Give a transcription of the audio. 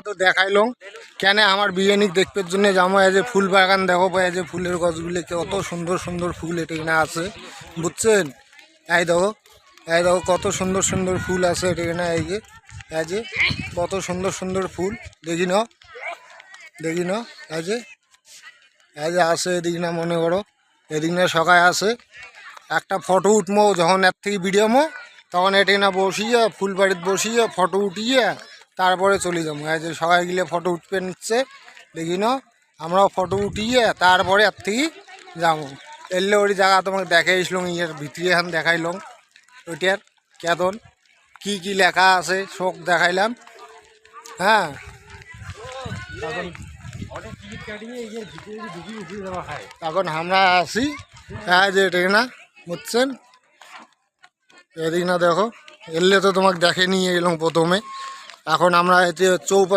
তো দেখাইলাম কেন আমার বিরিয়ানি দেখবার জন্য যাবো। এই যে ফুল বাগান দেখো, এই যে ফুলের গাছগুলি কত সুন্দর সুন্দর ফুল এটা এখানে আছে, বুঝছেন? এই দেখো কত সুন্দর সুন্দর ফুল আছে এটা এখানে। এই যে কত সুন্দর সুন্দর ফুল দেখি না এই যে আছে এদিক না, মনে করো এদিক না সকায় আছে একটা ফটো উঠবো যখন এর থেকে ভিডিও মো, তখন এটা না বসিয়ে ফুল বাড়িতে বসিয়ে ফটো উঠিয়ে তারপরে চলে যাবো। এই যে সবাই গিলে ফটো উঠবে নিচ্ছে দেখি না, আমরাও ফটো উঠিয়ে তারপরে এর থেকে যাবো। এলে ওই জায়গা তোমাকে দেখাইছিলাম, ইয়ের ভিতরে এখন দেখাইলাম ওইটার কেতন কি লেখা আছে সব দেখাইলাম। হ্যাঁ এখন আমরা আসি, হ্যাঁ যে এটা না বুঝছেন, এদিক না দেখো এলে তো তোমাকে দেখে নিয়ে এলাম প্রথমে। এখন আমরা এতে চৌপাকে